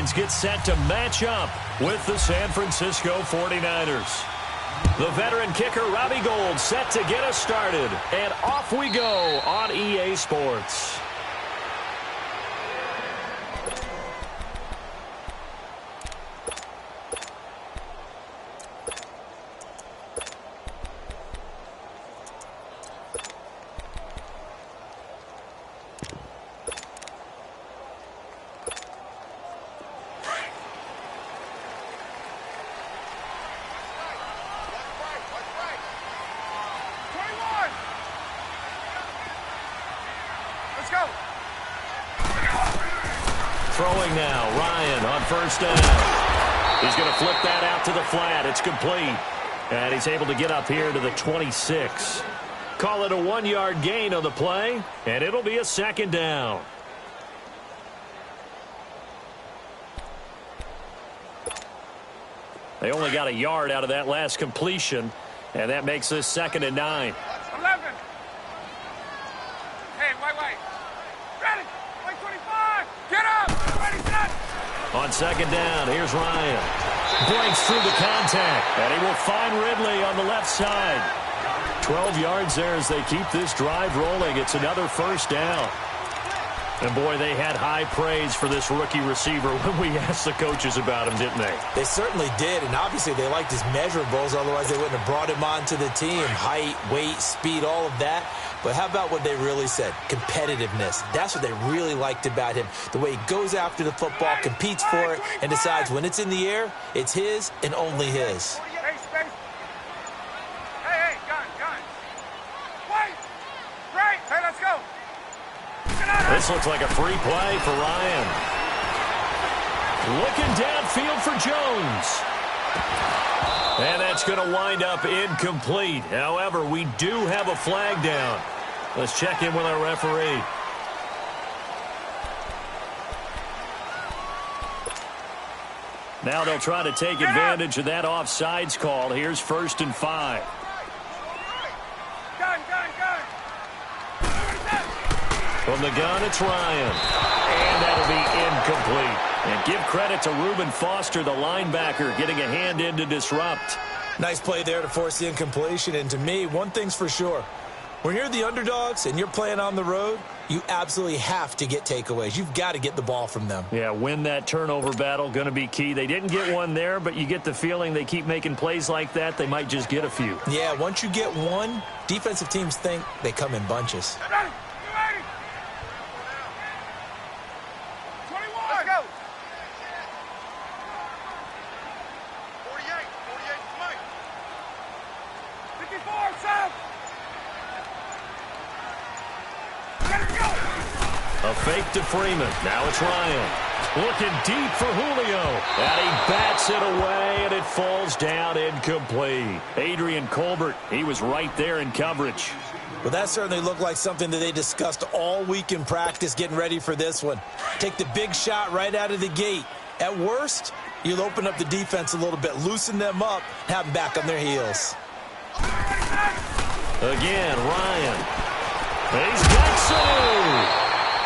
Falcons get set to match up with the San Francisco 49ers. The veteran kicker, Robbie Gould, set to get us started. And off we go on EA Sports. Throwing now, Ryan on first down. He's going to flip that out to the flat. It's complete. And he's able to get up here to the 26. Call it a 1-yard gain on the play, and it'll be a second down. They only got a yard out of that last completion, and that makes this 2nd and 9. 11. Hey, wait. Ready. 25. Get up. Ready, set. On 2nd down, here's Ryan. Breaks through the contact, and he will find Ridley on the left side. 12 yards there as they keep this drive rolling. It's another first down. And, boy, they had high praise for this rookie receiver when we asked the coaches about him, didn't they? They certainly did, and obviously they liked his measurables. Otherwise, they wouldn't have brought him onto the team. Height, weight, speed, all of that. But how about what they really said? Competitiveness. That's what they really liked about him. The way he goes after the football, competes for it, and decides when it's in the air, it's his and only his. Hey, gun. Wait. Right. Hey, let's go. This looks like a free play for Ryan. Looking downfield for Jones. And that's going to wind up incomplete. However, we do have a flag down. Let's check in with our referee. Now they'll try to take advantage of that offsides call. Here's 1st and 5. Gun. From the gun, it's Ryan. And that'll be incomplete. And give credit to Reuben Foster, the linebacker, getting a hand in to disrupt. Nice play there to force the incompletion. And to me, one thing's for sure. When you're the underdogs and you're playing on the road, you absolutely have to get takeaways. You've got to get the ball from them. Yeah, win that turnover battle, going to be key. They didn't get one there, but you get the feeling they keep making plays like that, they might just get a few. Yeah, once you get one, defensive teams think they come in bunches. Ready. 21. Let's go. 48, Mike. 54, Sam. A fake to Freeman. Now it's Ryan. Looking deep for Julio. And he bats it away, and it falls down incomplete. Adrian Colbert, he was right there in coverage. Well, that certainly looked like something that they discussed all week in practice getting ready for this one. Take the big shot right out of the gate. At worst, you'll open up the defense a little bit, loosen them up, have them back on their heels. Again, Ryan. He's got Sanu.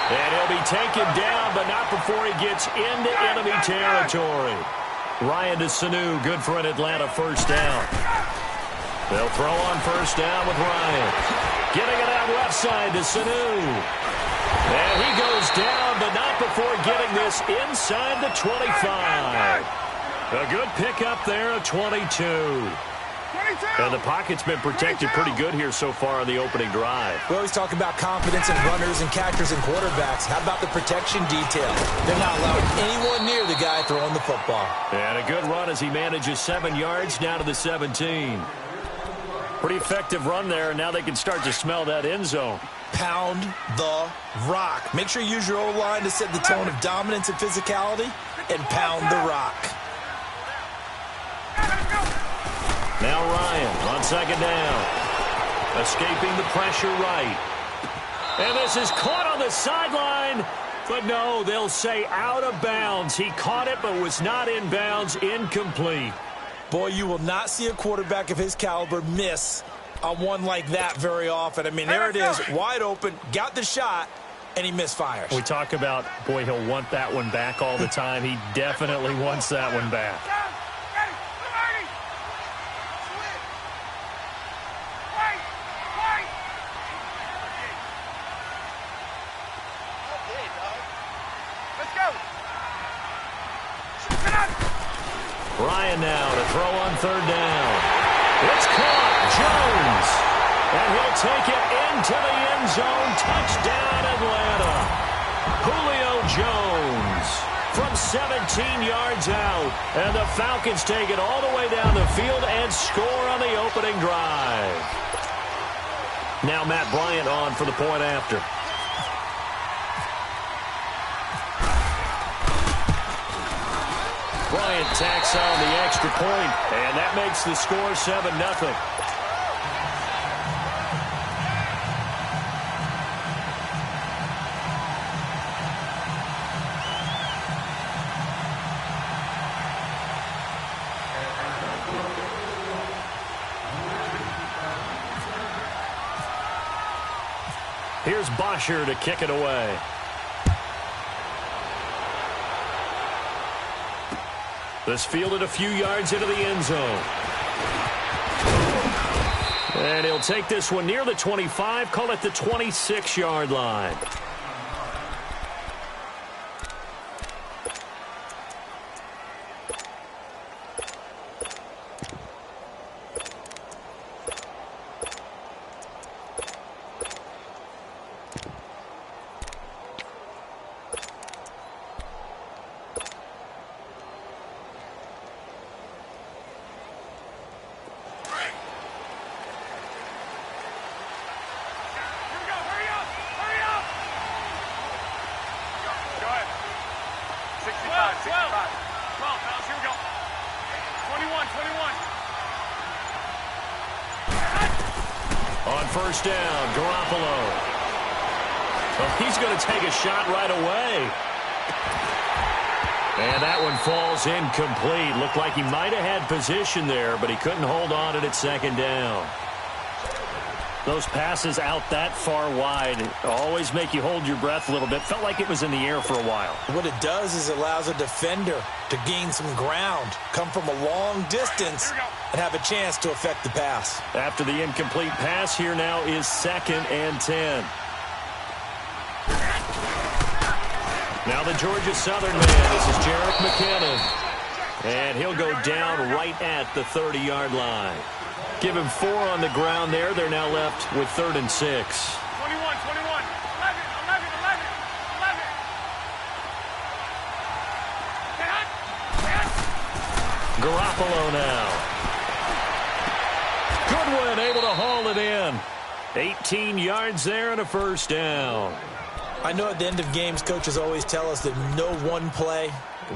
And he'll be taken down, but not before he gets into enemy territory. Ryan to Sanu, good for an Atlanta first down. They'll throw on first down with Ryan. Getting it out left side to Sanu. And he goes down, but not before getting this inside the 25. A good pickup there, a 22. And the pocket's been protected pretty good here so far on the opening drive. We always talk about confidence in runners and catchers and quarterbacks. How about the protection detail? They're not allowing anyone near the guy throwing the football. And a good run as he manages 7 yards down to the 17. Pretty effective run there. Now they can start to smell that end zone. Pound the rock. Make sure you use your O-line to set the tone of dominance and physicality, and pound the rock. Now Ryan on second down. Escaping the pressure right. And this is caught on the sideline. But no, they'll say out of bounds. He caught it but was not in bounds. Incomplete. Boy, you will not see a quarterback of his caliber miss on one like that very often. I mean, there it is, wide open, got the shot, and he misfires. We talk about, boy, he'll want that one back all the time. He definitely wants that one back. Ryan now to throw on third down. It's caught. Jones. And he'll take it into the end zone. Touchdown, Atlanta. Julio Jones from 17 yards out. And the Falcons take it all the way down the field and score on the opening drive. Now Matt Bryant on for the point after. Bryant tacks on the extra point, and that makes the score 7-0. Here's Bosher to kick it away. This fielded a few yards into the end zone. And he'll take this one near the 25, call it the 26-yard line. On first down, Garoppolo. Well, he's going to take a shot right away. And that one falls incomplete. Looked like he might have had position there, but he couldn't hold on to it at second down. Those passes out that far wide always make you hold your breath a little bit. Felt like it was in the air for a while. What it does is it allows a defender to gain some ground, come from a long distance, and have a chance to affect the pass. After the incomplete pass, here now is 2nd and 10. Now the Georgia Southern man. This is Jerick McKinnon. And he'll go down right at the 30-yard line. Give him 4 on the ground there. They're now left with 3rd and 6. 21, 21, 11, 11, 11, 11. Garoppolo now. Goodwin able to haul it in. 18 yards there and a first down. I know at the end of games, coaches always tell us that no one play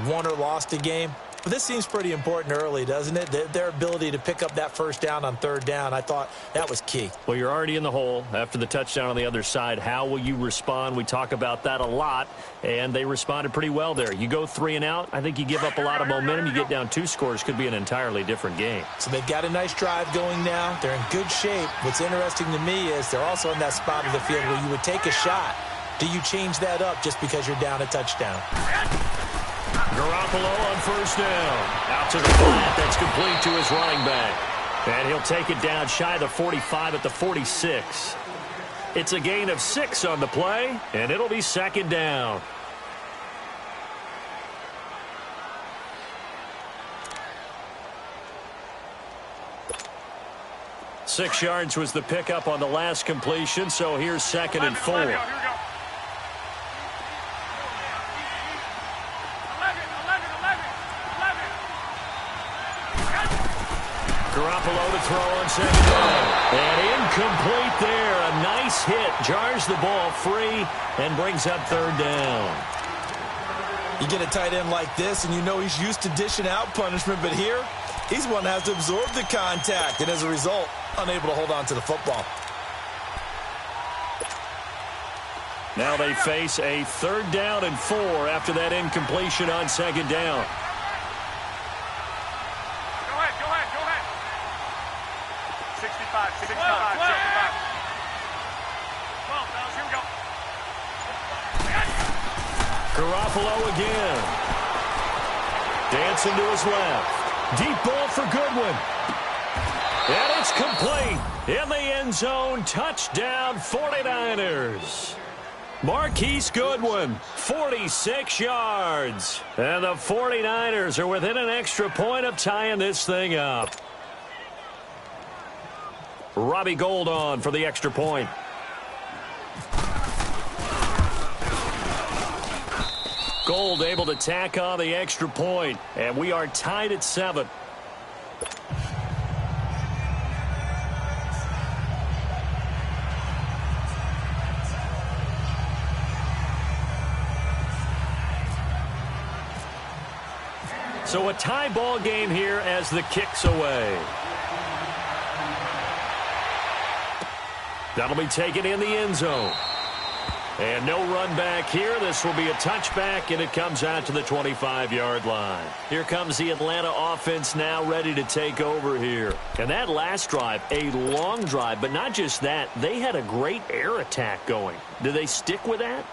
won or lost a game. But this seems pretty important early, doesn't it? Their ability to pick up that first down on 3rd down, I thought that was key. Well, you're already in the hole after the touchdown on the other side. How will you respond? We talk about that a lot, and they responded pretty well there. You go 3 and out, I think you give up a lot of momentum. You get down 2 scores, could be an entirely different game. So they've got a nice drive going now. They're in good shape. What's interesting to me is they're also in that spot of the field where you would take a shot. Do you change that up just because you're down a touchdown? Garoppolo on first down. Out to the flat. That's complete to his running back. And he'll take it down shy of the 45 at the 46. It's a gain of 6 on the play, and it'll be 2nd down. Six yards was the pickup on the last completion, so here's 2nd and 4. Garoppolo to throw on 2nd down. And incomplete there. A nice hit. Jars the ball free and brings up 3rd down. You get a tight end like this, and you know he's used to dishing out punishment, but here, he's one that has to absorb the contact, and as a result, unable to hold on to the football. Now they face a 3rd down and 4 after that incompletion on 2nd down. Go ahead. 65. 12, fellas, here we go. Garoppolo again. Dancing to his left. Deep ball for Goodwin. And it's complete. In the end zone. Touchdown 49ers. Marquise Goodwin, 46 yards. And the 49ers are within an extra point of tying this thing up. Robbie Gould on for the extra point. Gould able to tack on the extra point. And we are tied at 7. So a tie ball game here as the kick's away. That'll be taken in the end zone. And no run back here. This will be a touchback, and it comes out to the 25-yard line. Here comes the Atlanta offense now ready to take over here. And that last drive, a long drive, but not just that. They had a great air attack going. Do they stick with that?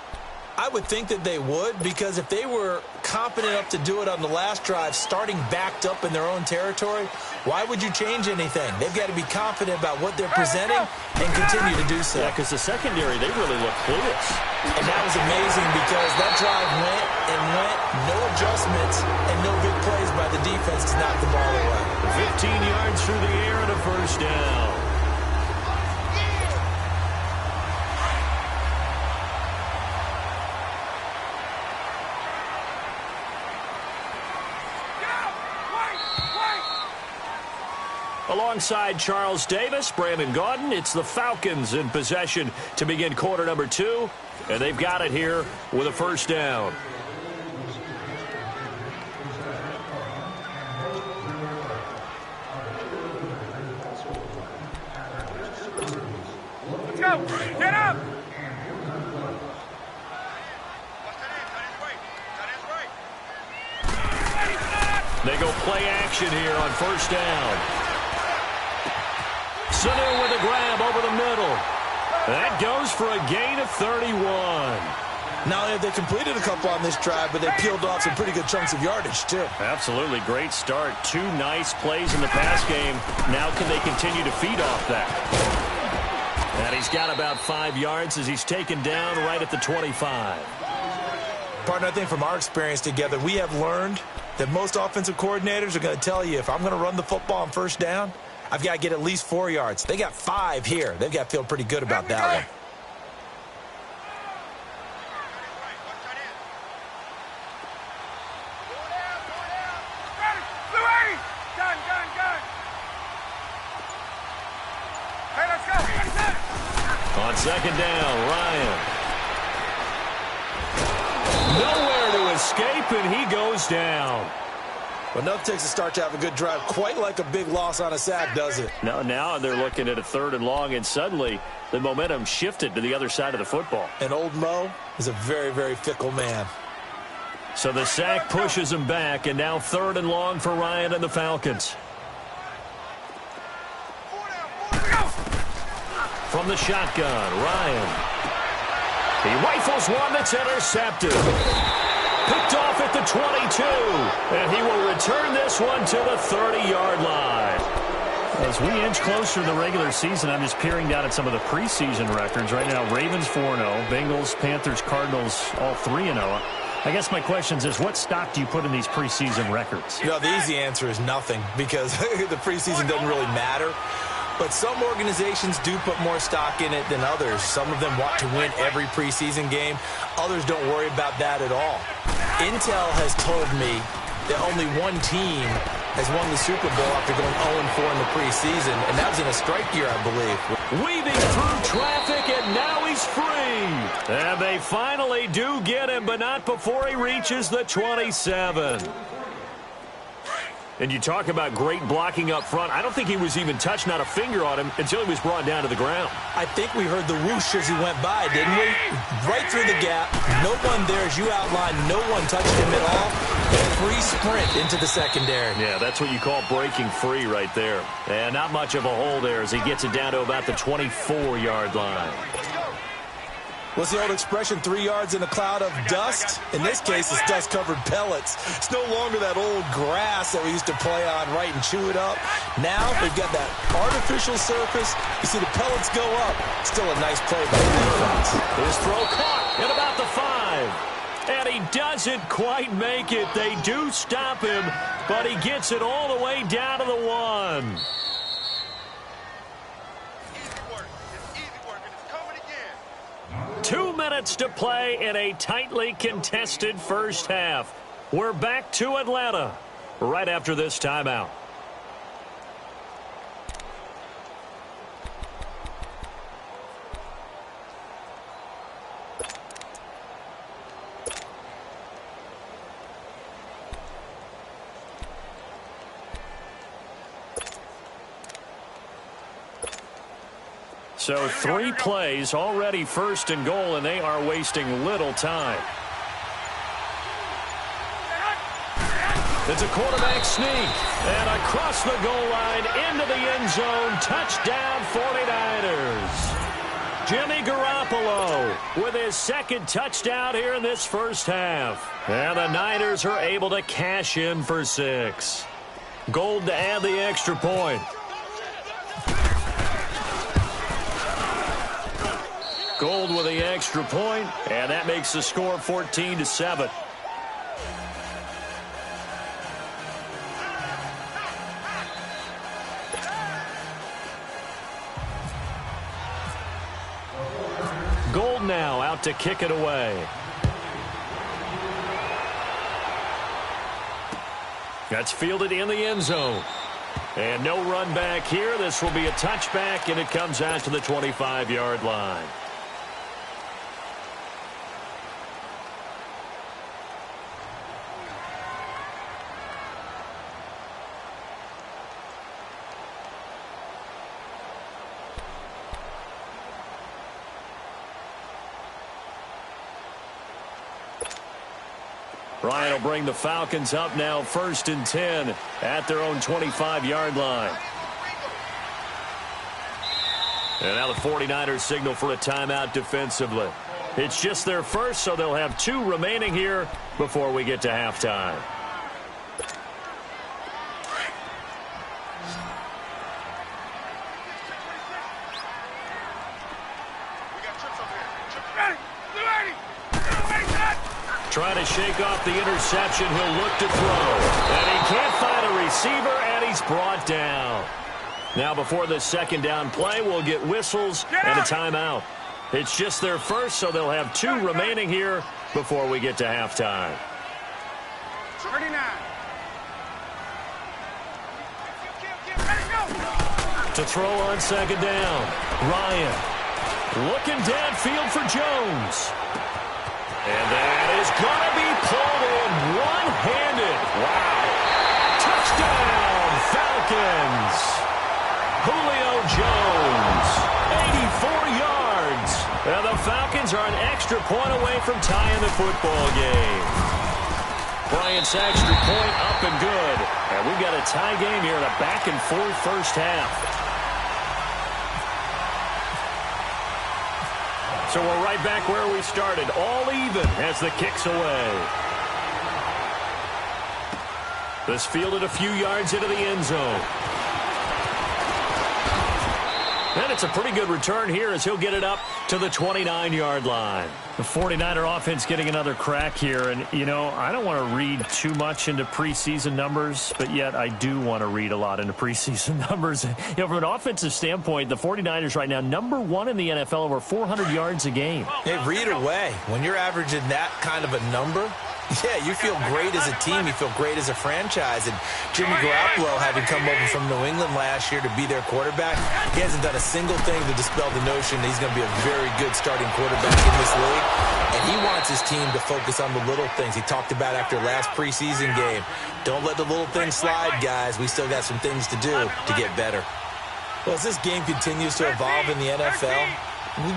I would think that they would, because if they were confident enough to do it on the last drive, starting backed up in their own territory, why would you change anything? They've got to be confident about what they're presenting and continue to do so. Yeah, because the secondary, they really look clueless. And that was amazing because that drive went and went, no adjustments, and no big plays by the defense to knock the ball away. 15 yards through the air and a first down. Alongside Charles Davis, Brandon Gaudin, it's the Falcons in possession to begin quarter number 2. And they've got it here with a first down. Let's go. Get up. They go play action here on first down. Sanu with a grab over the middle. That goes for a gain of 31. Not only have they completed a couple on this drive, but they peeled off some pretty good chunks of yardage, too. Absolutely great start. 2 nice plays in the pass game. Now can they continue to feed off that? And he's got about 5 yards as he's taken down right at the 25. Partner, I think from our experience together, we have learned that most offensive coordinators are going to tell you, if I'm going to run the football on first down, I've got to get at least 4 yards. They got 5 here. They've got to feel pretty good about that one. Hey, let's go. On second down, Ryan. Nowhere to escape, and he goes down. Well, nothing takes a start to have a good drive, quite like a big loss on a sack, does it? Now they're looking at a 3rd and long, and suddenly the momentum shifted to the other side of the football. And old Mo is a very, very fickle man. So the sack pushes him back, and now 3rd and long for Ryan and the Falcons. From the shotgun, Ryan. He rifles one that's intercepted. Picked off at the 22. And he will return this one to the 30-yard line. As we inch closer to the regular season, I'm just peering down at some of the preseason records. Right now, Ravens 4-0, Bengals, Panthers, Cardinals, all 3-0. I guess my question is, what stock do you put in these preseason records? You know, the easy answer is nothing, because the preseason doesn't really matter. But some organizations do put more stock in it than others. Some of them want to win every preseason game. Others don't worry about that at all. Intel has told me that only one team has won the Super Bowl after going 0-4 in the preseason, and that was in a strike year, I believe. Weaving through traffic, and now he's free. And they finally do get him, but not before he reaches the 27. And you talk about great blocking up front. I don't think he was even touched, not a finger on him, until he was brought down to the ground. I think we heard the whoosh as he went by, didn't we? Right through the gap. No one there, as you outlined. No one touched him at all. A free sprint into the secondary. Yeah, that's what you call breaking free right there. And not much of a hole there as he gets it down to about the 24-yard line. What's the old expression, 3 yards in a cloud of dust? In this case, it's dust-covered pellets. It's no longer that old grass that we used to play on, right, and chew it up. Now they've got that artificial surface. You see the pellets go up. Still a nice play by the defense. His throw caught at about the 5. And he doesn't quite make it. They do stop him, but he gets it all the way down to the 1. 2 minutes to play in a tightly contested first half. We're back to Atlanta right after this timeout. So 3 plays, already first and goal, and they are wasting little time. It's a quarterback sneak, and across the goal line into the end zone. Touchdown 49ers. Jimmy Garoppolo with his second touchdown here in this first half. And the Niners are able to cash in for 6. Gold to add the extra point. Gold with the extra point, and that makes the score 14-7. Gold now out to kick it away. That's fielded in the end zone. And no run back here. This will be a touchback, and it comes out to the 25-yard line. Ryan will bring the Falcons up now 1st and 10 at their own 25-yard line. And now the 49ers signal for a timeout defensively. It's just their first, so they'll have 2 remaining here before we get to halftime. Trying to shake off the interception. He'll look to throw. And he can't find a receiver, and he's brought down. Now before the second down play, we'll get whistles and a timeout. It's just their first, so they'll have 2 remaining here before we get to halftime. 39. To throw on second down. Ryan looking downfield for Jones. And that is going to be pulled in one-handed. Wow. Touchdown, Falcons. Julio Jones, 84 yards. And the Falcons are an extra point away from tying the football game. Bryant's extra point up and good. And we've got a tie game here in a back-and-forth first half. So we're right back where we started, all even as the kick's away. This fielded a few yards into the end zone. And it's a pretty good return here as he'll get it up to the 29-yard line. The 49er offense getting another crack here. And, you know, I don't want to read too much into preseason numbers, but yet I do want to read a lot into preseason numbers. You know, from an offensive standpoint, the 49ers right now, number 1 in the NFL, over 400 yards a game. Hey, read away. When you're averaging that kind of a number, yeah, you feel great as a team. You feel great as a franchise. And Jimmy Garoppolo, having come over from New England last year to be their quarterback, he hasn't done a single thing to dispel the notion that he's going to be a very good starting quarterback in this league. And he wants his team to focus on the little things. He talked about after last preseason game. Don't let the little things slide, guys. We still got some things to do to get better. Well, as this game continues to evolve in the NFL,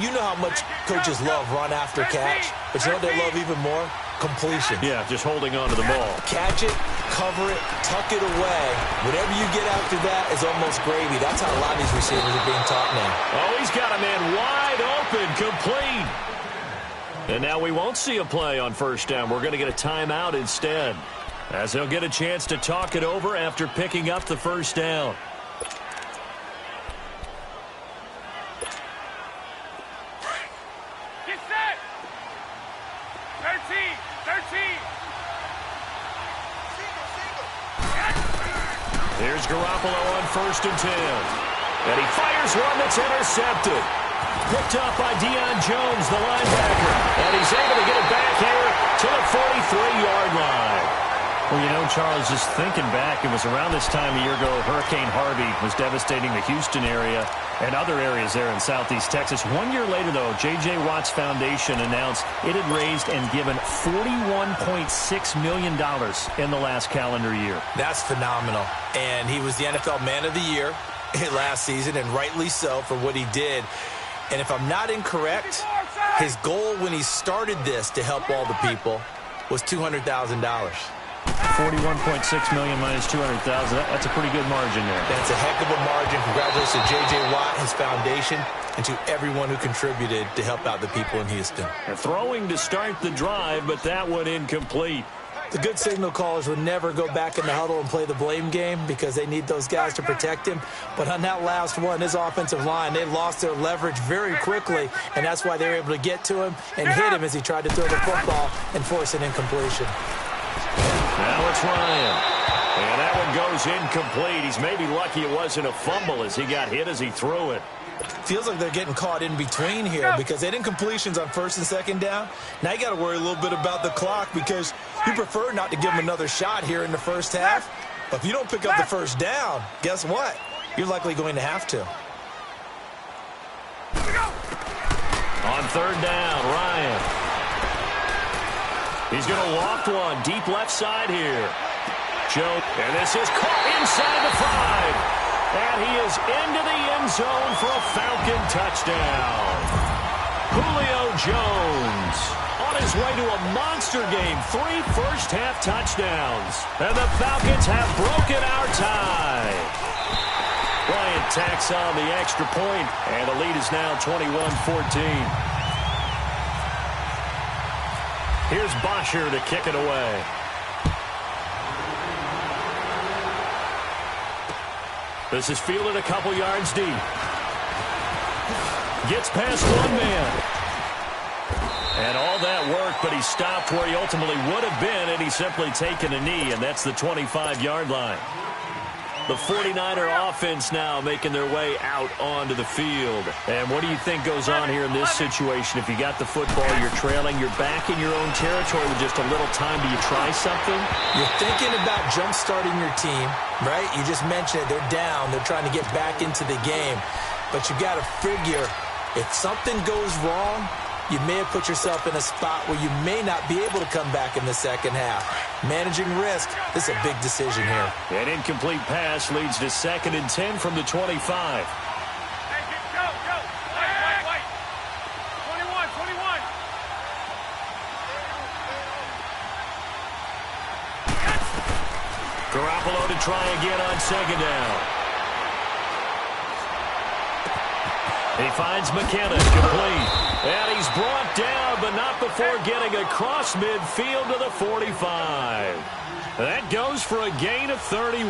you know how much coaches love run after catch, but you know what they love even more? Completion. Yeah, just holding on to the ball. Catch it, cover it, tuck it away. Whatever you get after that is almost gravy. That's how a lot of these receivers are being taught now. Oh, he's got a man wide open, complete. And now we won't see a play on first down. We're going to get a timeout instead, as they'll get a chance to talk it over after picking up the first down. Get set. 13. Here's Garoppolo on 1st and 10. And he fires one that's intercepted. Picked up by Deion Jones, the linebacker. And he's able to get it back here to the 43-yard line. Well, you know, Charles, just thinking back, it was around this time a year ago, Hurricane Harvey was devastating the Houston area and other areas there in southeast Texas. 1 year later, though, J.J. Watt's Foundation announced it had raised and given $41.6 million in the last calendar year. That's phenomenal. And he was the NFL Man of the Year last season, and rightly so for what he did. And if I'm not incorrect, his goal when he started this to help all the people was $200,000. 41.6 million minus 200,000. That's a pretty good margin there. That's a heck of a margin. Congratulations to J.J. Watt, his foundation, and to everyone who contributed to help out the people in Houston. And throwing to start the drive, but that one incomplete. The good signal callers would never go back in the huddle and play the blame game because they need those guys to protect him. But on that last one, his offensive line, they lost their leverage very quickly, and that's why they were able to get to him and hit him as he tried to throw the football and force an incompletion. Now it's Ryan. And that one goes incomplete. He's maybe lucky it wasn't a fumble as he got hit as he threw it. Feels like they're getting caught in between here because they had incompletions on 1st and 2nd down. Now you got to worry a little bit about the clock because you prefer not to give them another shot here in the first half. But if you don't pick up the first down, guess what? You're likely going to have to. On 3rd down, Ryan. He's going to loft one deep left side here. Joe, and this is caught inside the 5. And he is into the end zone for a Falcon touchdown. Julio Jones on his way to a monster game. 3 first-half touchdowns. And the Falcons have broken our tie. Bryant tacks on the extra point, and the lead is now 21-14. Here's Bosher to kick it away. This is fielded a couple yards deep. Gets past one man. And all that work, but he stopped where he ultimately would have been, and he's simply taken a knee, and that's the 25-yard line. The 49er offense now making their way out onto the field. And what do you think goes on here in this situation? If you got the football, you're trailing, you're back in your own territory with just a little time. Do you try something? You're thinking about jump-starting your team, right? You just mentioned it. They're down. They're trying to get back into the game. But you got to figure if something goes wrong, you may have put yourself in a spot where you may not be able to come back in the second half. Managing risk, this is a big decision here. An incomplete pass leads to 2nd and 10 from the 25. Hey, go. Wait. 21. Garoppolo to try again on 2nd down. He finds McKinnon, complete. And he's brought down, but not before getting across midfield to the 45. That goes for a gain of 31.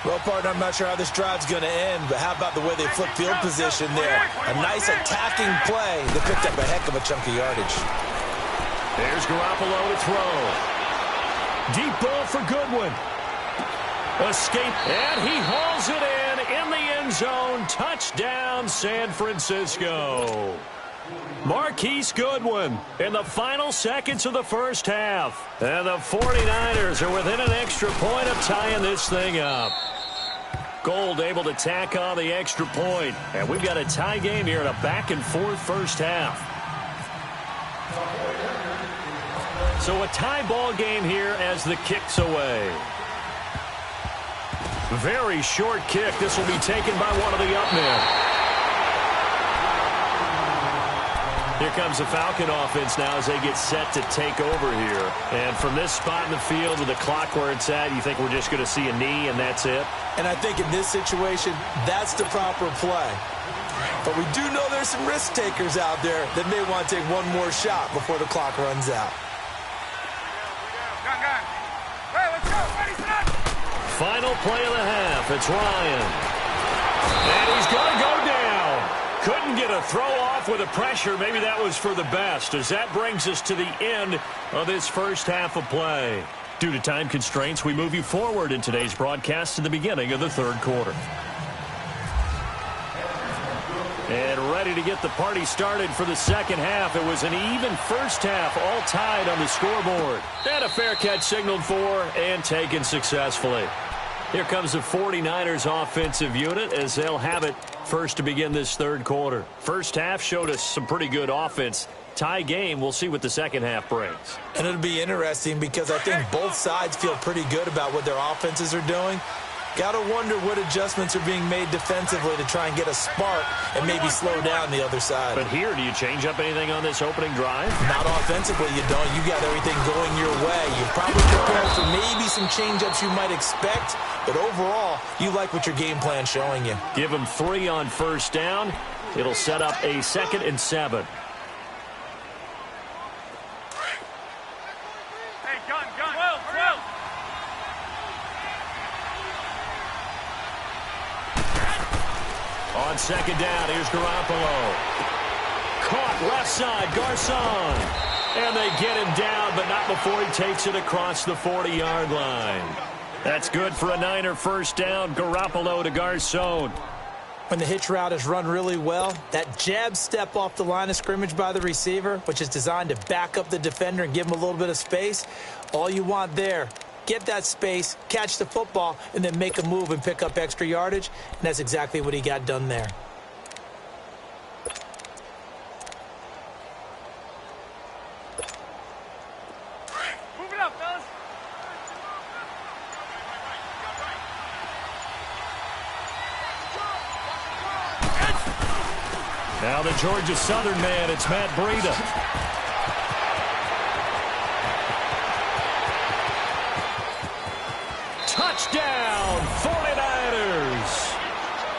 Well, partner, I'm not sure how this drive's going to end, but how about the way they flip field position there? A nice attacking play that picked up a heck of a chunk of yardage. There's Garoppolo to throw. Deep ball for Goodwin. Escape, and he hauls it in the end zone. Touchdown, San Francisco. Marquise Goodwin in the final seconds of the first half. And the 49ers are within an extra point of tying this thing up. Gold able to tack on the extra point. And we've got a tie game here in a back-and-forth first half. So a tie ball game here as the kick's away. Very short kick. This will be taken by one of the up men. Here comes the Falcon offense now as they get set to take over here. And from this spot in the field with the clock where it's at, you think we're just going to see a knee and that's it? And I think in this situation, that's the proper play. But we do know there's some risk takers out there that may want to take one more shot before the clock runs out. Gun. Hey, let's go. Ready, set. Final play of the half. It's Ryan. And he's going to go down. Couldn't get a throw off with the pressure. Maybe that was for the best, as that brings us to the end of this first half of play. Due to time constraints, we move you forward in today's broadcast to the beginning of the third quarter. And ready to get the party started for the second half. It was an even first half, all tied on the scoreboard. And a fair catch signaled for and taken successfully. Here comes the 49ers offensive unit as they'll have it first to begin this third quarter. First half showed us some pretty good offense. Tie game, we'll see what the second half brings. And it'll be interesting because I think both sides feel pretty good about what their offenses are doing. Got to wonder what adjustments are being made defensively to try and get a spark and maybe slow down the other side. But here, do you change up anything on this opening drive? Not offensively, you don't. You got everything going your way. You're probably prepared for maybe some change-ups you might expect, but overall, you like what your game plan's showing you. Give them 3 on first down. It'll set up a 2nd and 7. Hey, gun. 12. On second down, here's Garoppolo. Caught left side, Garcon. And they get him down, but not before he takes it across the 40-yard line. That's good for a Niner first down. Garoppolo to Garcon. When the hitch route is run really well, that jab step off the line of scrimmage by the receiver, which is designed to back up the defender and give him a little bit of space, all you want there. Get that space, catch the football, and then make a move and pick up extra yardage. And that's exactly what he got done there. Move it up, fellas. Now the Georgia Southern man, it's Matt Breida. Touchdown, 49ers.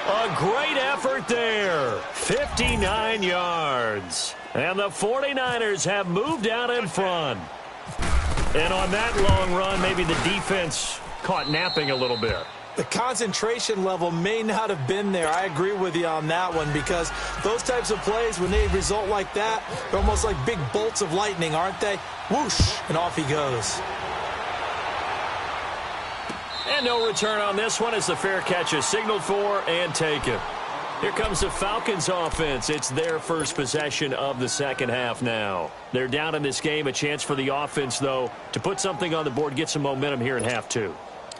A great effort there. 59 yards. And the 49ers have moved out in front. And on that long run, maybe the defense caught napping a little bit. The concentration level may not have been there. I agree with you on that one because those types of plays, when they result like that, they're almost like big bolts of lightning, aren't they? Whoosh, and off he goes. And no return on this one as the fair catch is signaled for and taken. Here comes the Falcons offense. It's their first possession of the second half now. They're down in this game. A chance for the offense, though, to put something on the board, get some momentum here in half 2.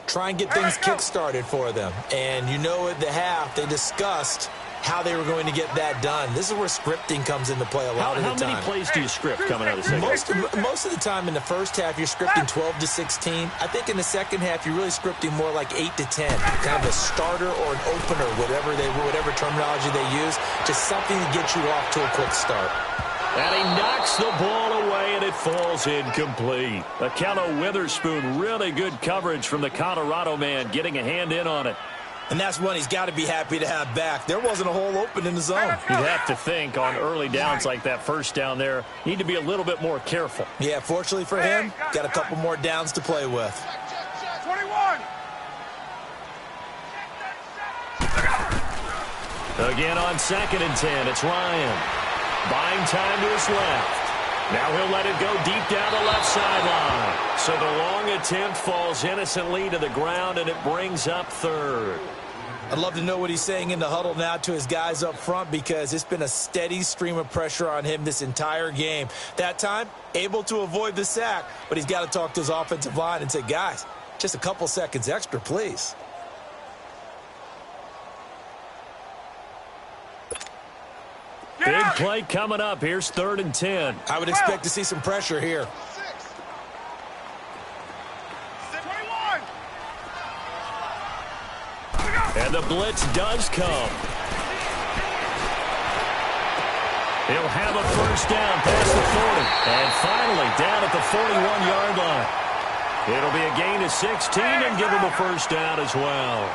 Try and get things kick-started for them. And you know at the half, they discussed how they were going to get that done. This is where scripting comes into play a lot of the time. How many plays do you script coming out of the second half? Most of the time in the first half, you're scripting 12 to 16. I think in the second half, you're really scripting more like 8 to 10. Kind of a starter or an opener, whatever terminology they use. Just something to get you off to a quick start. And he knocks the ball away, and it falls incomplete. Akello Witherspoon, really good coverage from the Colorado man, getting a hand in on it. And that's one he's got to be happy to have back. There wasn't a hole open in the zone. You'd have to think on early downs like that first down there, need to be a little bit more careful. Yeah, fortunately for him, got a couple more downs to play with. 21. Again on 2nd and 10, it's Ryan. Buying time to his left. Now he'll let it go deep down the left sideline. So the long attempt falls innocently to the ground, and it brings up 3rd. I'd love to know what he's saying in the huddle now to his guys up front because it's been a steady stream of pressure on him this entire game. That time, able to avoid the sack, but he's got to talk to his offensive line and say, guys, just a couple seconds extra, please. Big play coming up. Here's 3rd and 10. I would expect to see some pressure here. 21. And the blitz does come. He'll have a first down past the 40. And finally down at the 41-yard line. It'll be a gain of 16 and give him a first down as well.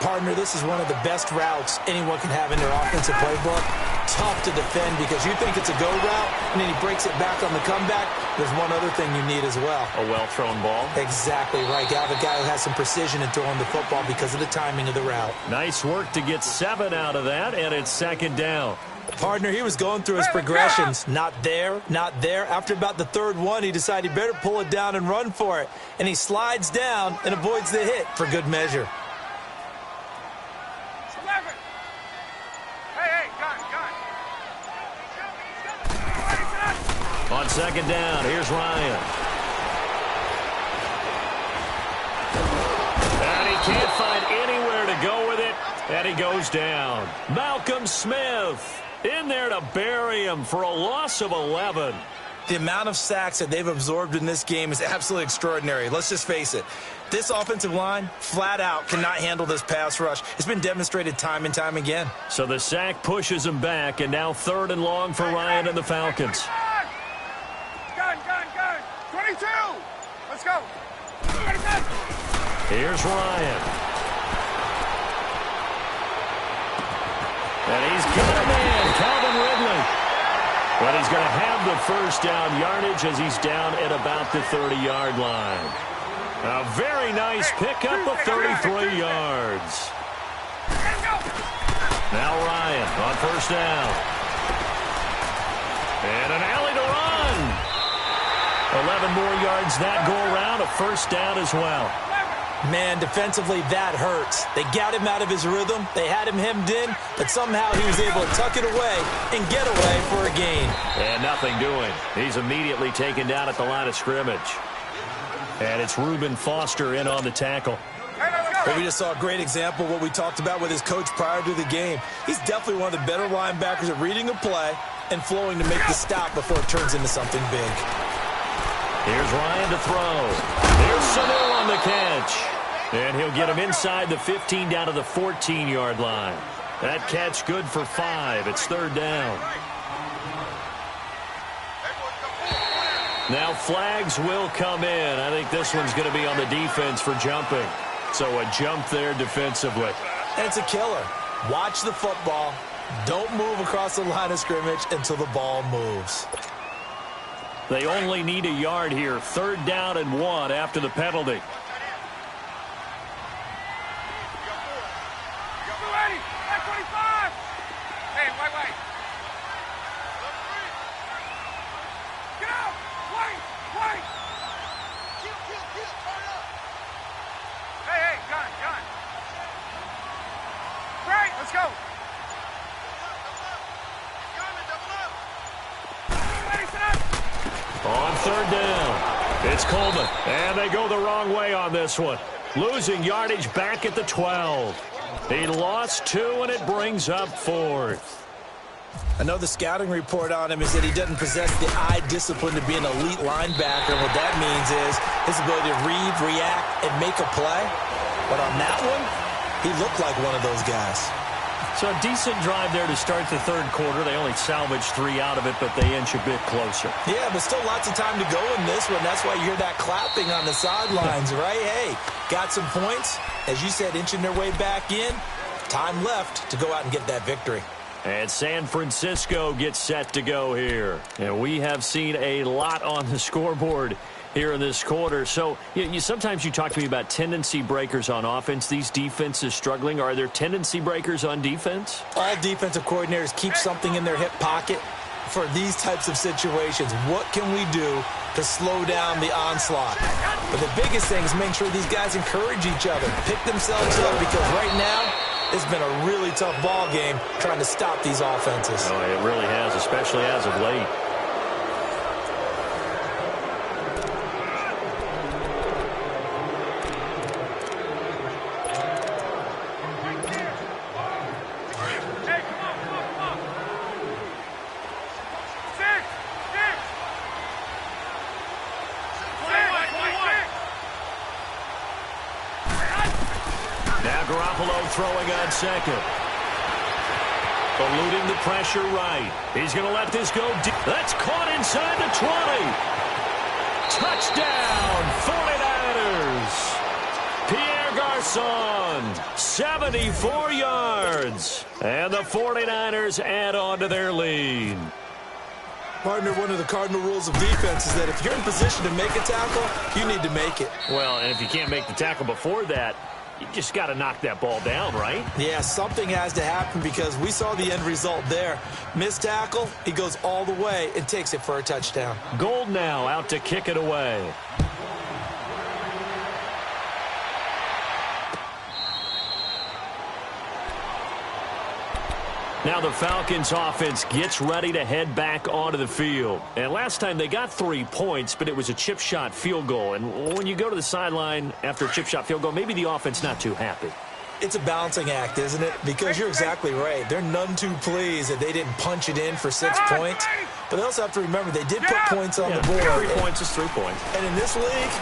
Partner, this is one of the best routes anyone can have in their offensive playbook. Tough to defend because you think it's a go route, and then he breaks it back on the comeback. There's one other thing you need as well. A well-thrown ball. Exactly right. You have a guy who has some precision in throwing the football because of the timing of the route. Nice work to get 7 out of that, and it's second down. Partner, he was going through his progressions. Not there, not there. After about the third one, he decided he better pull it down and run for it. And he slides down and avoids the hit for good measure. On second down, here's Ryan. And he can't find anywhere to go with it, and he goes down. Malcolm Smith in there to bury him for a loss of 11. The amount of sacks that they've absorbed in this game is absolutely extraordinary. Let's just face it. This offensive line, flat out, cannot handle this pass rush. It's been demonstrated time and time again. So the sack pushes him back, and now 3rd and long for Ryan and the Falcons. Gun. 22. Let's go. Here's Ryan. And he's got a man, Calvin Ridley. But he's going to have the first down yardage as he's down at about the 30-yard line. A very nice pickup of 33 yards. Now Ryan on first down. And an alley to run. 11 more yards that go around, a first down as well. Man, defensively, that hurts. They got him out of his rhythm. They had him hemmed in, but somehow he was able to tuck it away and get away for a gain. And nothing doing. He's immediately taken down at the line of scrimmage. And it's Reuben Foster in on the tackle. But we just saw a great example of what we talked about with his coach prior to the game. He's definitely one of the better linebackers at reading a play and flowing to make the stop before it turns into something big. Here's Ryan to throw. Here's Sanu on the catch. And he'll get him inside the 15 down to the 14-yard line. That catch good for 5. It's 3rd down. Now flags will come in. I think this one's going to be on the defense for jumping. So a jump there defensively. And it's a killer. Watch the football. Don't move across the line of scrimmage until the ball moves. They only need a yard here. 3rd down and 1 after the penalty. Let's go. On 3rd down, it's Coleman, and they go the wrong way on this one. Losing yardage back at the 12. He lost 2, and it brings up 4th. I know the scouting report on him is that he doesn't possess the eye discipline to be an elite linebacker. And what that means is his ability to read, react, and make a play. But on that one, he looked like one of those guys. So a decent drive there to start the 3rd quarter. They only salvaged 3 out of it, but they inch a bit closer. Yeah, but still lots of time to go in this one. That's why you hear that clapping on the sidelines, right? Hey, got some points. As you said, inching their way back in. Time left to go out and get that victory. And San Francisco gets set to go here. And we have seen a lot on the scoreboard here in this quarter. So sometimes you talk to me about tendency breakers on offense. These defenses struggling. Are there tendency breakers on defense? All defensive coordinators keep something in their hip pocket for these types of situations. What can we do to slow down the onslaught? But the biggest thing is make sure these guys encourage each other, pick themselves up, because right now it's been a really tough ball game trying to stop these offenses. Oh, it really has, especially as of late. Throwing on second. Eluding the pressure right. He's going to let this go deep. That's caught inside the 20. Touchdown, 49ers. Pierre pass on. 74 yards. And the 49ers add on to their lead. Partner, one of the cardinal rules of defense is that if you're in position to make a tackle, you need to make it. Well, and if you can't make the tackle before that, you just got to knock that ball down, right? Yeah, something has to happen because we saw the end result there. Missed tackle, he goes all the way and takes it for a touchdown. Gold now out to kick it away. Now the Falcons offense gets ready to head back onto the field. And last time they got 3 points, but it was a chip shot field goal. And when you go to the sideline after a chip shot field goal, maybe the offense not too happy. It's a balancing act, isn't it? Because you're exactly right. They're none too pleased that they didn't punch it in for 6 points. But they also have to remember they did put points on the board. 3 points is 3 points. And in this league,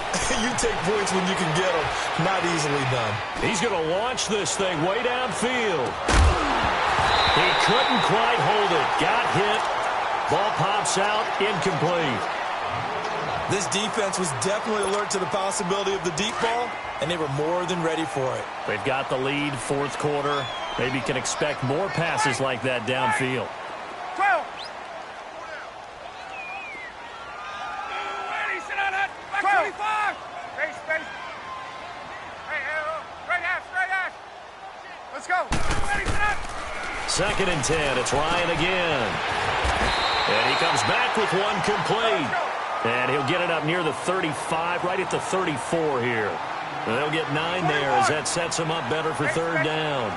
you take points when you can get them. Not easily done. He's going to launch this thing way downfield. He couldn't quite hold it. Got hit. Ball pops out. Incomplete. This defense was definitely alert to the possibility of the deep ball, and they were more than ready for it. They've got the lead, fourth quarter. Maybe can expect more passes like that downfield. 12. Ready, sit on that. Back 25. Face, face. Hey, straight ass. Let's go. Ready, sit on. 2nd and 10. It's Ryan again. And he comes back with one complete. And he'll get it up near the 35, right at the 34 here. And they'll get 9 there as that sets him up better for 3rd down.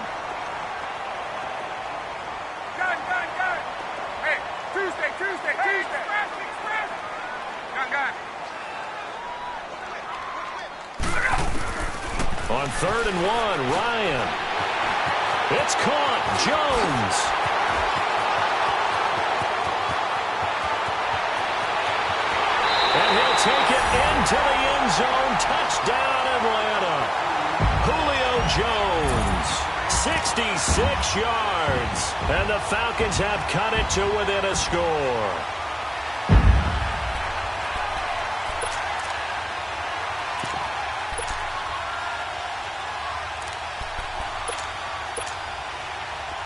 Gun. Hey, Tuesday. Gun. On 3rd and 1, Ryan. It's caught. Jones. And he'll take it into the end zone. Touchdown, Atlanta. Julio Jones. 66 yards. And the Falcons have cut it to within a score.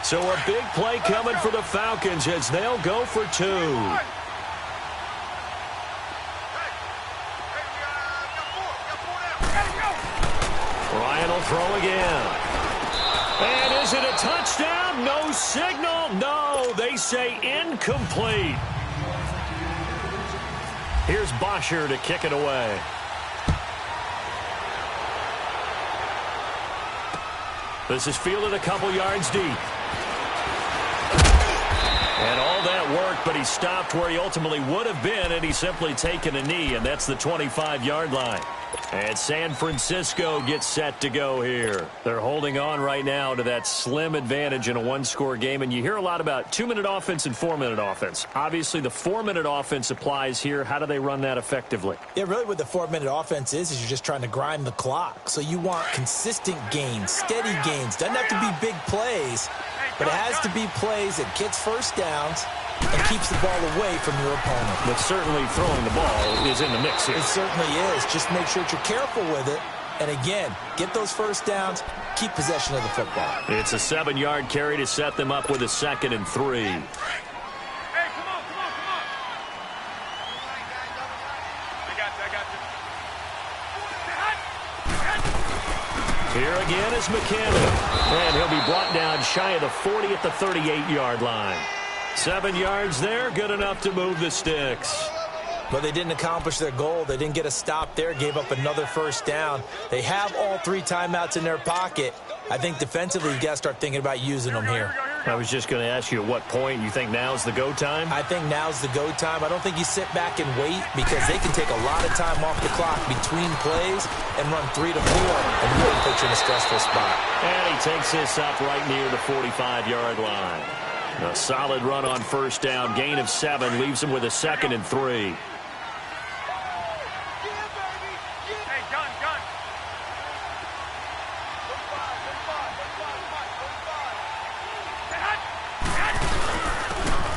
So a big play coming for the Falcons as they'll go for 2. Ryan will throw again. And is it a touchdown? No signal. No, they say incomplete. Here's Bosher to kick it away. This is fielded a couple yards deep. And all that work, but he stopped where he ultimately would have been, and he's simply taken a knee, and that's the 25-yard line. And San Francisco gets set to go here. They're holding on right now to that slim advantage in a one-score game, and you hear a lot about 2-minute offense and 4-minute offense. Obviously, the 4-minute offense applies here. How do they run that effectively? Yeah, really what the 4-minute offense is you're just trying to grind the clock. So you want consistent gains, steady gains. Doesn't have to be big plays, but it has to be plays that gets first downs and keeps the ball away from your opponent. But certainly throwing the ball is in the mix here. It certainly is. Just make sure that you're careful with it. And again, get those first downs, keep possession of the football. It's a 7-yard carry to set them up with a 2nd and 3. Hey, come on. I got you. Here again is McKinnon. And he'll be brought down shy of the 40 at the 38-yard line. 7 yards there, good enough to move the sticks. But they didn't accomplish their goal. They didn't get a stop there, gave up another first down. They have all 3 timeouts in their pocket. I think defensively you've got to start thinking about using them here. I was just going to ask you at what point you think now's the go time? I think now's the go time. I don't think you sit back and wait because they can take a lot of time off the clock between plays and run 3 to 4 and really put you in a stressful spot. And he takes this up right near the 45-yard line. A solid run on first down, gain of 7, leaves him with a 2nd and 3.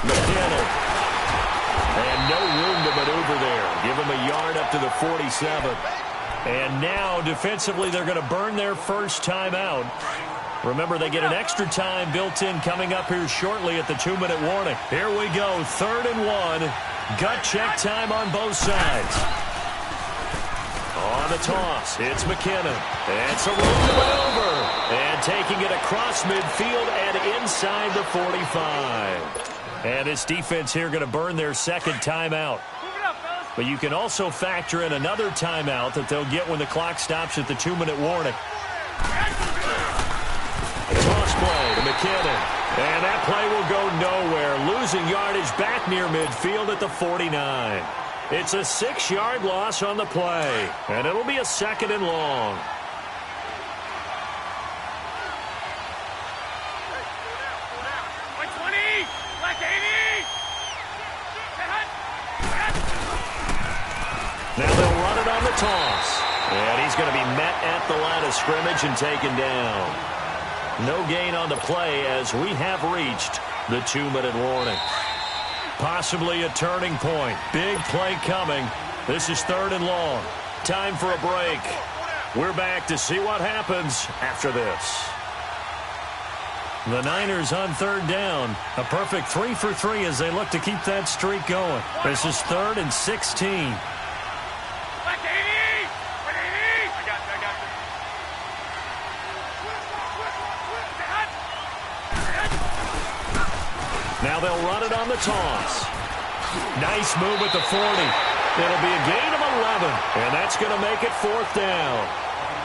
McKinnon. And no room to maneuver there. Give him a yard up to the 47. And now, defensively, they're going to burn their first timeout. Remember, they get an extra time built in coming up here shortly at the 2-minute warning. Here we go, 3rd and 1. Gut check time on both sides. On the toss, it's McKinnon. It's a roll over. And taking it across midfield and inside the 45. And this defense here going to burn their second timeout. But you can also factor in another timeout that they'll get when the clock stops at the 2-minute warning. Toss play to McKinnon. And that play will go nowhere. Losing yardage back near midfield at the 49. It's a 6-yard loss on the play. And it'll be a 2nd and long. Now they'll run it on the toss. And he's going to be met at the line of scrimmage and taken down. No gain on the play as we have reached the 2-minute warning. Possibly a turning point. Big play coming. This is 3rd and long. Time for a break. We're back to see what happens after this. The Niners on 3rd down. A perfect 3 for 3 as they look to keep that streak going. This is 3rd and 16. Now they'll run it on the toss. Nice move at the 40. It'll be a gain of 11, and that's going to make it 4th down.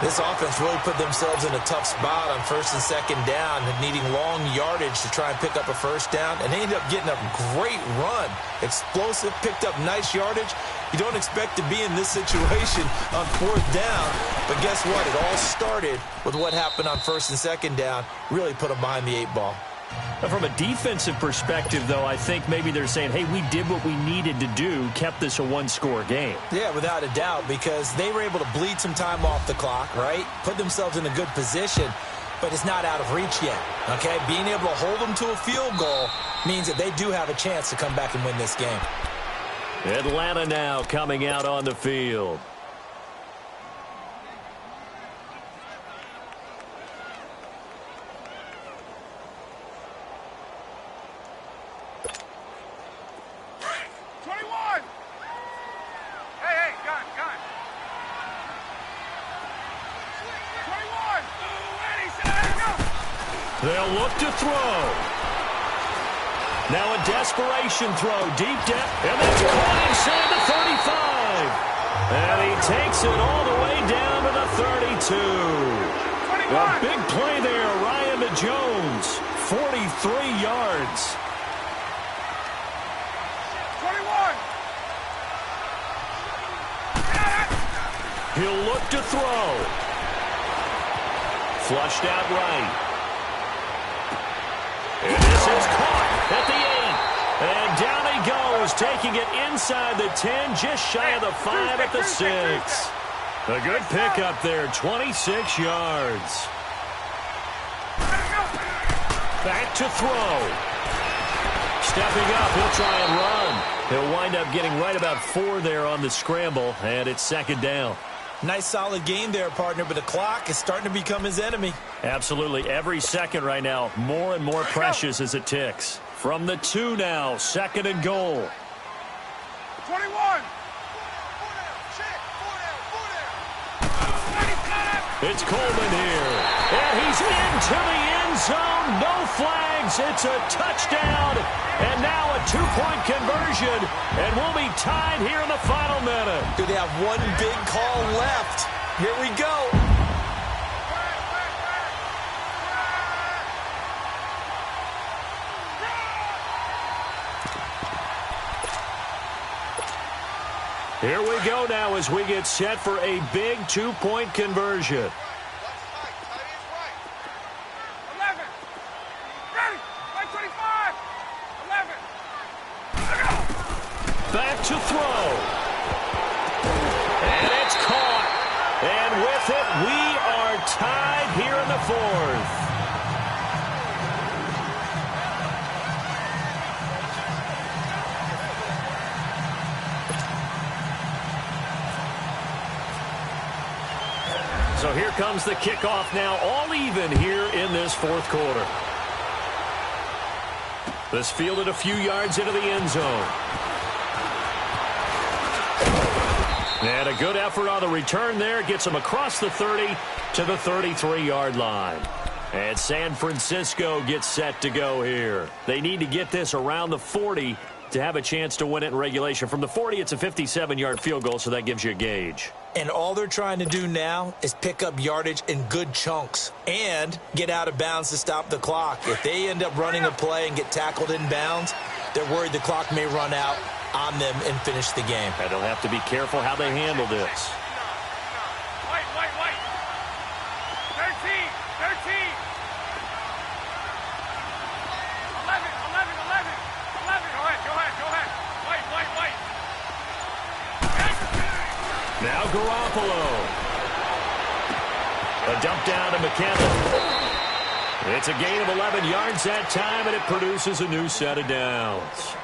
This offense really put themselves in a tough spot on 1st and 2nd down, needing long yardage to try and pick up a 1st down, and they ended up getting a great run. Explosive, picked up nice yardage. You don't expect to be in this situation on 4th down, but guess what? It all started with what happened on 1st and 2nd down. Really put them behind the 8 ball. From a defensive perspective, though, I think maybe they're saying, hey, we did what we needed to do, kept this a 1-score game. Yeah, without a doubt, because they were able to bleed some time off the clock, right? Put themselves in a good position, but it's not out of reach yet, okay? Being able to hold them to a field goal means that they do have a chance to come back and win this game. Atlanta now coming out on the field. They'll look to throw. Now a desperation throw, deep depth, and that's caught inside the 35. And he takes it all the way down to the 32. A big play there, Ryan to Jones, 43 yards. 21. He'll look to throw. Flushed out right. And this is caught at the 8. And down he goes, taking it inside the 10, just shy of the 5 at the 6. A good pickup there, 26 yards. Back to throw. Stepping up, he'll try and run. He'll wind up getting right about 4 there on the scramble, and it's 2nd down. Nice solid game there, partner, but the clock is starting to become his enemy. Absolutely. Every second right now, more and more precious as it ticks. From the 2 now, 2nd and goal. 21. It's Coleman here. And he's into the end zone. No flags. It's a touchdown. And now a 2-point conversion. And we'll be tied here in the final minute. Do they have one big call left? Here we go. Here we go now as we get set for a big 2-point conversion. 11. Ready. 25. 11. Back to throw. And it's caught. And with it, we are tied here in the 4th. here comes the kickoff now, all even here in this fourth quarter. This fielded a few yards into the end zone. And a good effort on the return there. Gets him across the 30 to the 33-yard line. And San Francisco gets set to go here. They need to get this around the 40 to have a chance to win it in regulation. From the 40, it's a 57-yard field goal, so that gives you a gauge. And all they're trying to do now is pick up yardage in good chunks and get out of bounds to stop the clock. If they end up running a play and get tackled in bounds, they're worried the clock may run out on them and finish the game. And they'll have to be careful how they handle this. Now Garoppolo. A dump down to McKinnon. It's a gain of 11 yards that time, and it produces a new set of downs.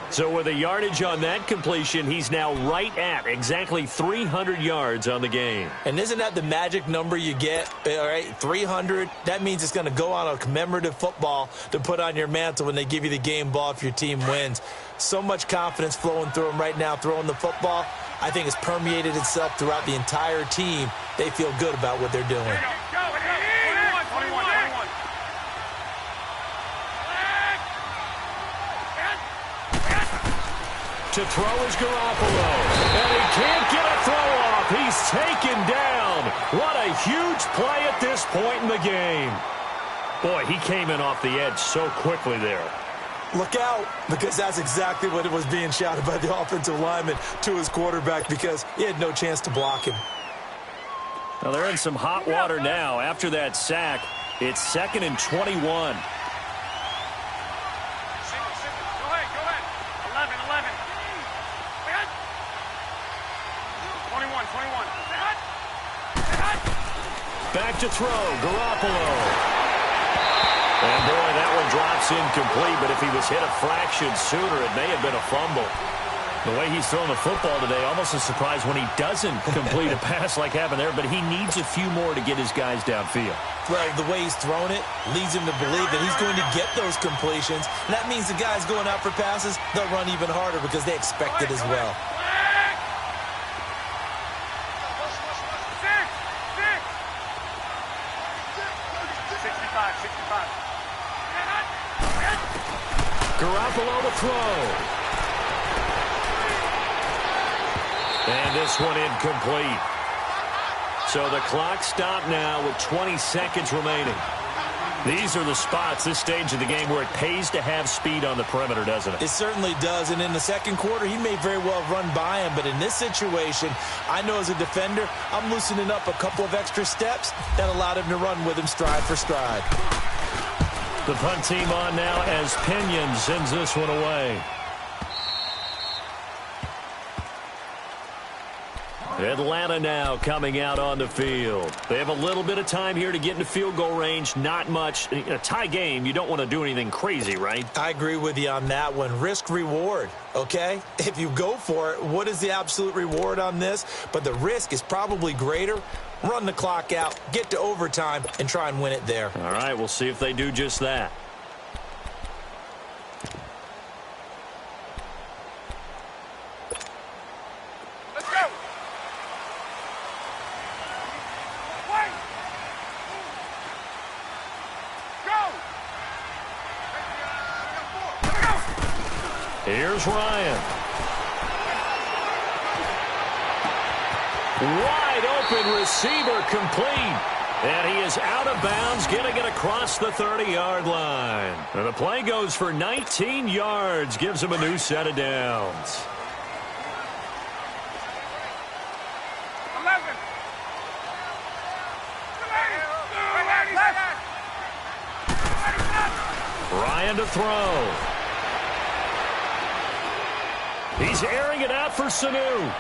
So with a yardage on that completion, he's now right at exactly 300 yards on the game. And isn't that the magic number you get? All right, 300. That means it's going to go on a commemorative football to put on your mantle when they give you the game ball if your team wins. So much confidence flowing through him right now, throwing the football. I think it's permeated itself throughout the entire team. They feel good about what they're doing. To throw is Garoppolo, and he can't get a throw off. He's taken down. What a huge play at this point in the game. Boy, he came in off the edge so quickly there. Look out, because that's exactly what it was being shouted by the offensive lineman to his quarterback, because he had no chance to block him. Well, they're in some hot water now. After that sack, it's 2nd and 21. Back to throw, Garoppolo. And boy, that one drops incomplete, but if he was hit a fraction sooner, it may have been a fumble. The way he's throwing the football today, almost a surprise when he doesn't complete a pass like happened there, but he needs a few more to get his guys downfield. Well, the way he's thrown it leads him to believe that he's going to get those completions. And that means the guys going out for passes, they'll run even harder because they expect it as well. Garoppolo to throw. And this one incomplete. So the clock stopped now with 20 seconds remaining. These are the spots, this stage of the game, where it pays to have speed on the perimeter, doesn't it? It certainly does. And in the second quarter, he may very well run by him. But in this situation, I know as a defender, I'm loosening up a couple of extra steps that allowed him to run with him stride for stride. The punt team on now as Pinion sends this one away. Atlanta now coming out on the field. They have a little bit of time here to get into field goal range. Not much. In a tie game, you don't want to do anything crazy, right? I agree with you on that one. Risk reward, okay? If you go for it, what is the absolute reward on this? But the risk is probably greater. Run the clock out, get to overtime, and try and win it there. All right, we'll see if they do just that. Let's go. Wait. Go. Here's Ryan. Wide open receiver complete. And he is out of bounds, getting it across the 30-yard line. And the play goes for 19 yards, gives him a new set of downs. 11. Ryan to throw. He's airing it out for Sanu.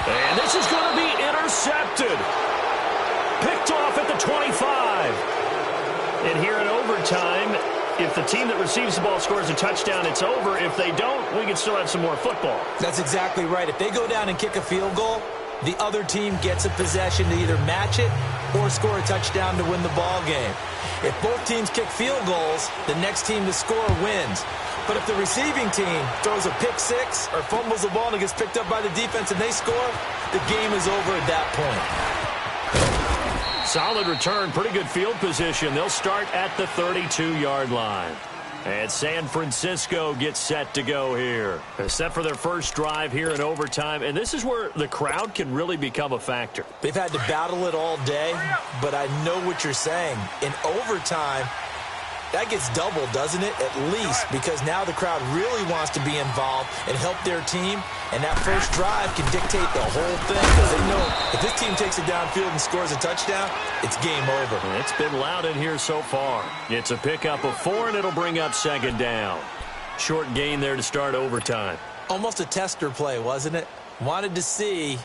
And this is going to be intercepted. Picked off at the 25. And here in overtime, if the team that receives the ball scores a touchdown, it's over. If they don't, we can still have some more football. That's exactly right. If they go down and kick a field goal, the other team gets a possession to either match it or score a touchdown to win the ball game. If both teams kick field goals, the next team to score wins. But if the receiving team throws a pick six or fumbles the ball and it gets picked up by the defense and they score, the game is over at that point. Solid return, pretty good field position. They'll start at the 32-yard line. And San Francisco gets set to go here. They're set for their first drive here in overtime, and this is where the crowd can really become a factor. They've had to battle it all day, but I know what you're saying. In overtime, that gets doubled, doesn't it? At least, because now the crowd really wants to be involved and help their team, and that first drive can dictate the whole thing because they know if this team takes it downfield and scores a touchdown, it's game over. It's been loud in here so far. It's a pickup of 4, and it'll bring up second down. Short gain there to start overtime. Almost a tester play, wasn't it? Wanted to see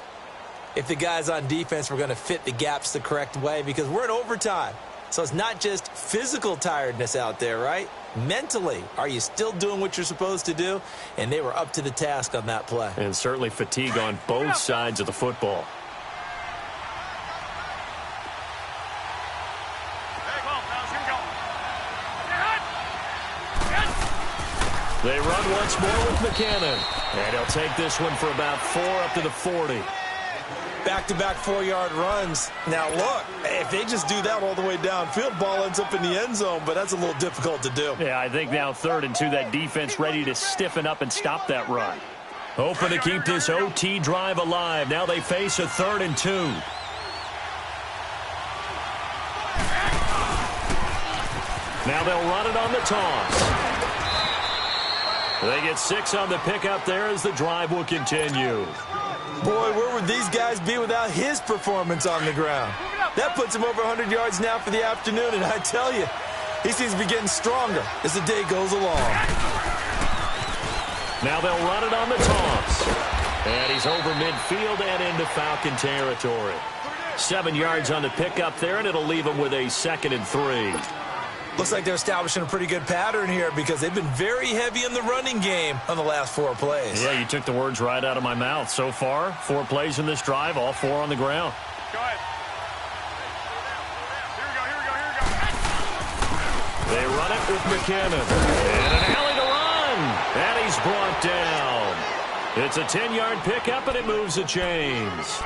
if the guys on defense were going to fit the gaps the correct way because we're in overtime. So it's not just physical tiredness out there, right? Mentally, are you still doing what you're supposed to do? And they were up to the task on that play. And certainly fatigue on both sides of the football. They run once more with McKinnon. And he'll take this one for about 4 up to the 40. Back-to-back 4-yard runs. Now, look, if they just do that all the way downfield, ball ends up in the end zone, but that's a little difficult to do. Yeah, I think now 3rd and 2, that defense ready to stiffen up and stop that run. Hoping to keep this OT drive alive. Now they face a 3rd and 2. Now they'll run it on the toss. They get 6 on the pickup there as the drive will continue. Boy, where would these guys be without his performance on the ground? That puts him over 100 yards now for the afternoon, and I tell you, he seems to be getting stronger as the day goes along. Now they'll run it on the toss. And he's over midfield and into Falcon territory. 7 yards on the pickup there, and it'll leave him with a 2nd and 3. Looks like they're establishing a pretty good pattern here because they've been very heavy in the running game on the last 4 plays. Yeah, you took the words right out of my mouth. So far, 4 plays in this drive, all 4 on the ground. Go ahead. Here we go. They run it with McKinnon. And an alley to run. And he's brought down. It's a 10-yard pickup, and it moves the chains.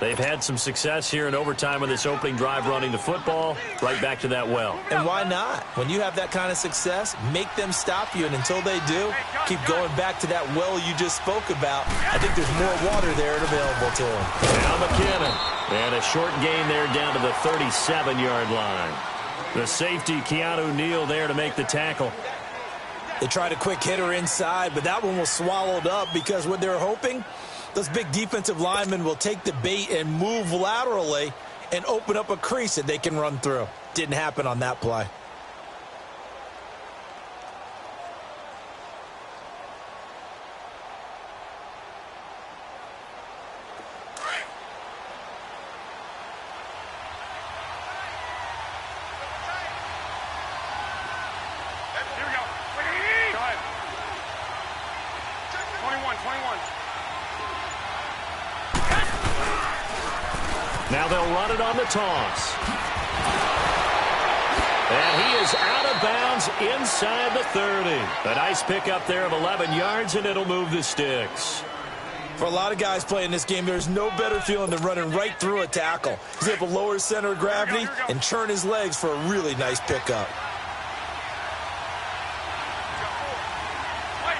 They've had some success here in overtime on this opening drive running the football. Right back to that well. And why not? When you have that kind of success, make them stop you. And until they do, keep going back to that well you just spoke about. I think there's more water there available to them. Now McKinnon. And a short gain there down to the 37-yard line. The safety, Keanu Neal, there to make the tackle. They tried a quick hitter inside, but that one was swallowed up because what they're hoping, those big defensive linemen will take the bait and move laterally and open up a crease that they can run through. Didn't happen on that play. Here we go. Go ahead. 21. Now they'll run it on the toss. And he is out of bounds inside the 30. A nice pickup there of 11 yards, and it'll move the sticks. For a lot of guys playing this game, there's no better feeling than running right through a tackle. He's able to lower his center of gravity and churn his legs for a really nice pickup. Wait.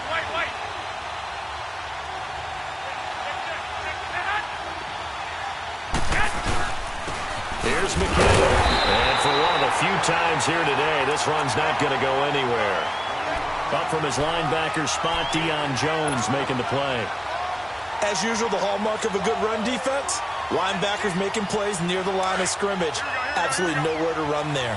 Here's McKinnon. And for one of the few times here today, this run's not going to go anywhere. Up from his linebacker spot, Deion Jones making the play. As usual, the hallmark of a good run defense, linebackers making plays near the line of scrimmage. Absolutely nowhere to run there.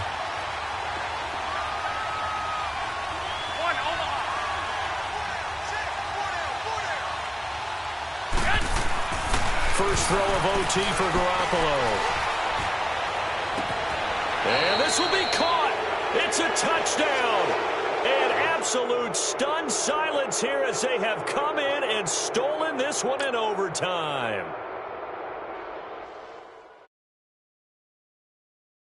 First throw of OT for Garoppolo. And this will be caught. It's a touchdown. An absolute stunned silence here as they have come in and stolen this one in overtime.